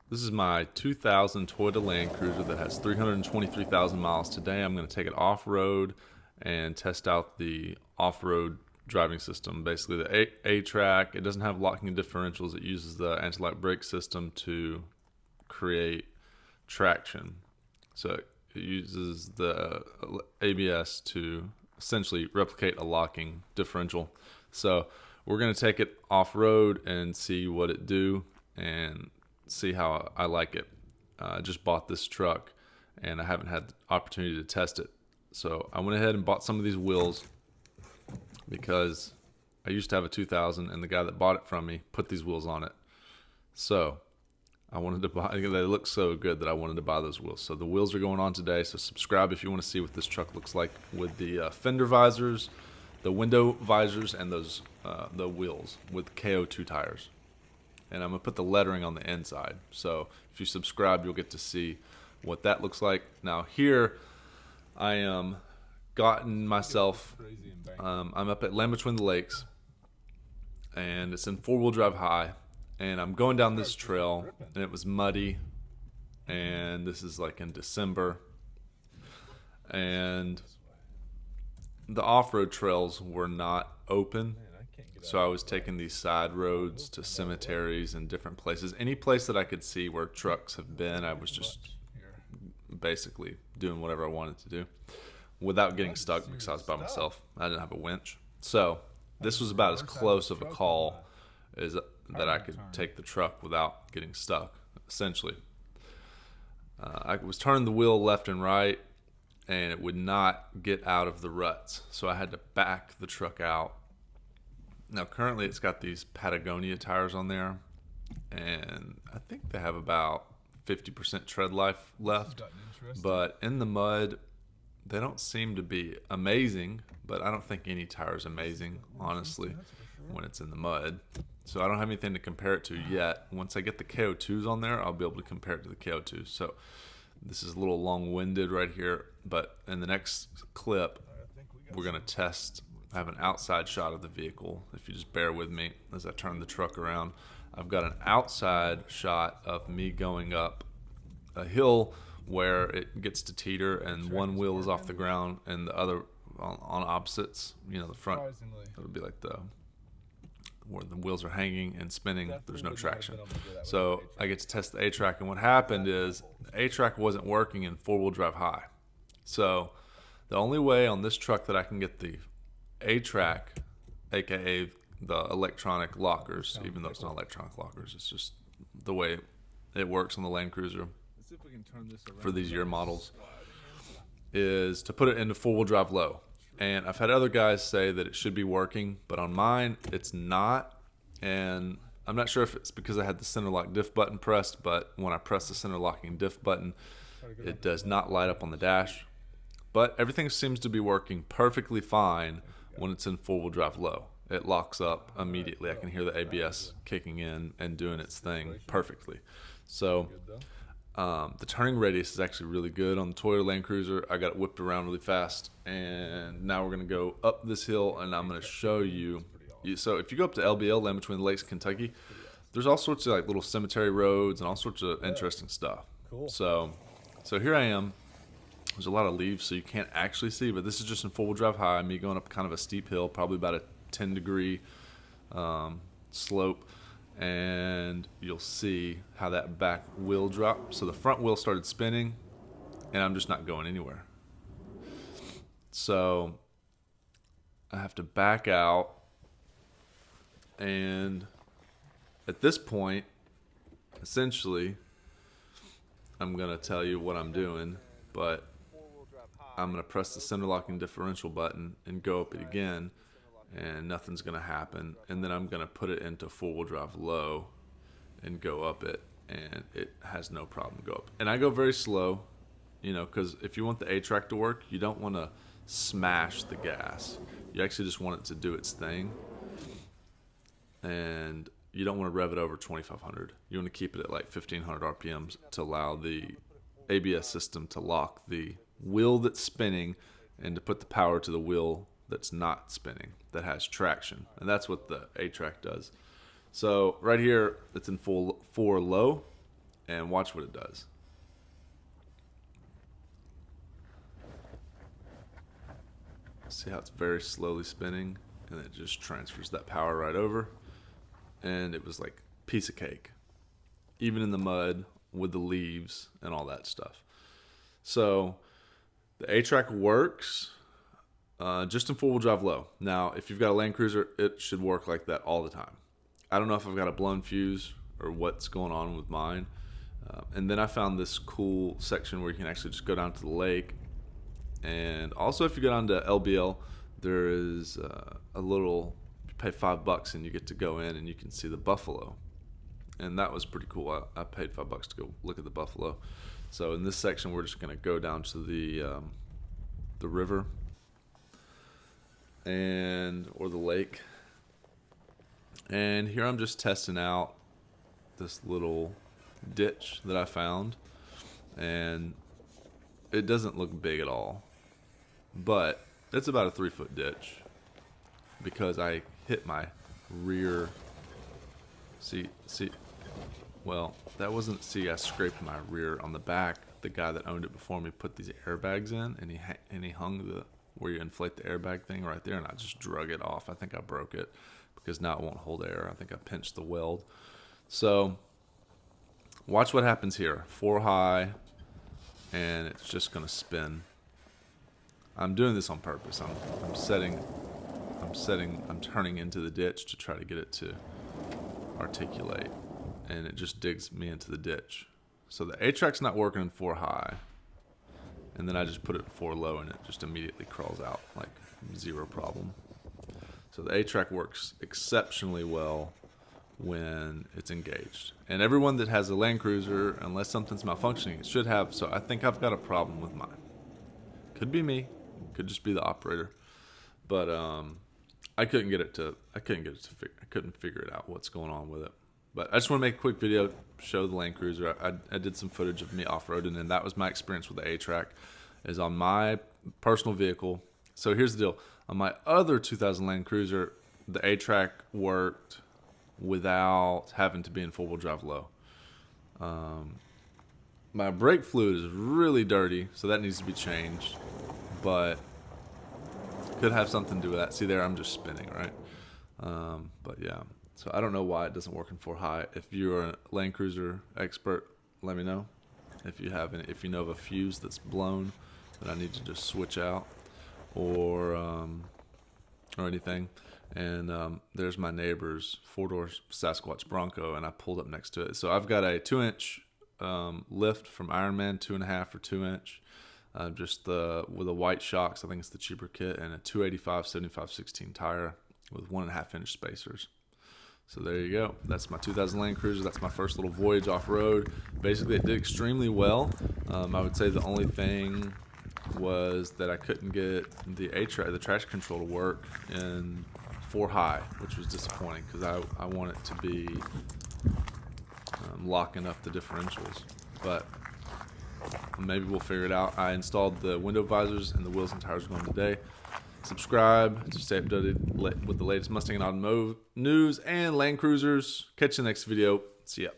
This is my 2000 Toyota Land Cruiser that has 323,000 miles. Today I'm going to take it off-road and test out the off-road driving system. Basically the A-Trac, it doesn't have locking differentials. It uses the anti-lock brake system to create traction. So it uses the ABS to essentially replicate a locking differential. So we're going to take it off-road and see what it do and see how I like it. I just bought this truck and I haven't had the opportunity to test it. So I went ahead and bought some of these wheels because I used to have a 2000 and the guy that bought it from me put these wheels on it. So I wanted to buy, they look so good that I wanted to buy those wheels. So the wheels are going on today. So subscribe if you want to see what this truck looks like with the fender visors, the window visors, and those the wheels with KO2 tires. And I'm going to put the lettering on the inside. So if you subscribe, you'll get to see what that looks like. Now here, I am gotten myself, I'm up at Land Between the Lakes, and it's in four-wheel drive high, and I'm going down this trail, and it was muddy, and this is like in December, and the off-road trails were not open. So I was taking these side roads to cemeteries and different places. Any place that I could see where trucks have been, I was just basically doing whatever I wanted to do without getting stuck because I was by myself. I didn't have a winch. So this was about as close of a call as that I could take the truck without getting stuck, essentially. I was turning the wheel left and right, and it would not get out of the ruts. So I had to back the truck out. Now currently it's got these Patagonia tires on there, and I think they have about 50% tread life left, but in the mud they don't seem to be amazing, but I don't think any tire is amazing, honestly, when it's in the mud. So I don't have anything to compare it to yet. Once I get the KO2s on there, I'll be able to compare it to the KO2s. So this is a little long-winded right here, but in the next clip we're going to test. I have an outside shot of the vehicle. If you just bear with me as I turn the truck around, I've got an outside shot of me going up a hill where it gets to teeter and one wheel is off the ground and the other on opposites. You know, the front, it would be like the where the wheels are hanging and spinning. There's no traction. So I get to test the A-Trac, and what happened is the A-Trac wasn't working in four-wheel drive high. So the only way on this truck that I can get the A-Trac, aka the electronic lockers, even though it's not electronic lockers, it's just the way it works on the Land Cruiser for these year models, is to put it into four-wheel drive low. And I've had other guys say that it should be working, but on mine it's not. And I'm not sure if it's because I had the center lock diff button pressed, but when I press the center locking diff button, it does not light up on the dash. But everything seems to be working perfectly fine when it's in four-wheel drive low. It locks up immediately. I can hear the ABS kicking in and doing its thing perfectly. So the turning radius is actually really good on the Toyota Land Cruiser. I got it whipped around really fast, and now we're going to go up this hill, and I'm going to show you. So if you go up to LBL, Land Between the Lakes, Kentucky, there's all sorts of like little cemetery roads and all sorts of interesting stuff. So here I am. There's a lot of leaves, so you can't actually see, but this is just in four-wheel drive high, me going up kind of a steep hill, probably about a 10-degree slope, and you'll see how that back wheel dropped. So the front wheel started spinning, and I'm just not going anywhere. So I have to back out, and at this point, essentially, I'm going to tell you what I'm doing, but I'm going to press the center locking differential button and go up it again, and nothing's going to happen. And then I'm going to put it into four-wheel drive low and go up it, and it has no problem to go up. And I go very slow, you know, because if you want the A-Trac to work, you don't want to smash the gas. You actually just want it to do its thing, and you don't want to rev it over 2,500. You want to keep it at like 1,500 RPMs to allow the ABS system to lock the wheel that's spinning and to put the power to the wheel that's not spinning, that has traction. And that's what the A-Trac does. So right here, it's in four low, and watch what it does. See how it's very slowly spinning, and it just transfers that power right over. And it was like a piece of cake, even in the mud with the leaves and all that stuff. So the A-Trac works just in four-wheel drive low. Now, if you've got a Land Cruiser, it should work like that all the time. I don't know if I've got a blown fuse or what's going on with mine. And then I found this cool section where you can actually just go down to the lake. And also, if you go down to LBL, there is a little, you pay $5 and you get to go in and you can see the buffalo. And that was pretty cool. I paid $5 to go look at the buffalo. So in this section, we're just going to go down to the river or the lake. And here I'm just testing out this little ditch that I found, and it doesn't look big at all, but it's about a 3-foot ditch because I hit my rear. Well, that wasn't. I scraped my rear on the back. The guy that owned it before me put these airbags in, and he hung the where you inflate the airbag thing right there, and I just drug it off. I think I broke it because now it won't hold air. I think I pinched the weld. So watch what happens here. 4 high, and it's just gonna spin. I'm doing this on purpose. I'm turning into the ditch to try to get it to articulate, and it just digs me into the ditch. So the A-Trac's not working in 4 high, and then I just put it in 4 low, and it just immediately crawls out like zero problem. So the A-Trac works exceptionally well when it's engaged. And everyone that has a Land Cruiser, unless something's malfunctioning, it should have. So I think I've got a problem with mine. Could be me, could just be the operator. But I couldn't figure it out what's going on with it. But I just want to make a quick video, show the Land Cruiser. I did some footage of me off-roading, and that was my experience with the A-Trac, is on my personal vehicle. So here's the deal. On my other 2000 Land Cruiser, the A-Trac worked without having to be in four-wheel drive low. My brake fluid is really dirty, so that needs to be changed. But could have something to do with that. See there, I'm just spinning, right? But yeah. So I don't know why it doesn't work in 4 high. If you're a Land Cruiser expert, let me know. If you know of a fuse that's blown that I need to just switch out, or anything. And there's my neighbor's 4-door Sasquatch Bronco, and I pulled up next to it. So I've got a 2-inch lift from Ironman, 2.5 or 2-inch, with a white shocks. I think it's the cheaper kit, and a 285 75/16 tire with 1.5-inch spacers. So there you go. That's my 2000 Land Cruiser. That's my first little voyage off-road. Basically, it did extremely well. I would say the only thing was that I couldn't get the traction control to work in 4 high, which was disappointing because I want it to be locking up the differentials. But maybe we'll figure it out. I installed the window visors, and the wheels and tires are going today. Subscribe to stay updated with the latest Mustang and automotive news and Land Cruisers. Catch you in the next video. See ya.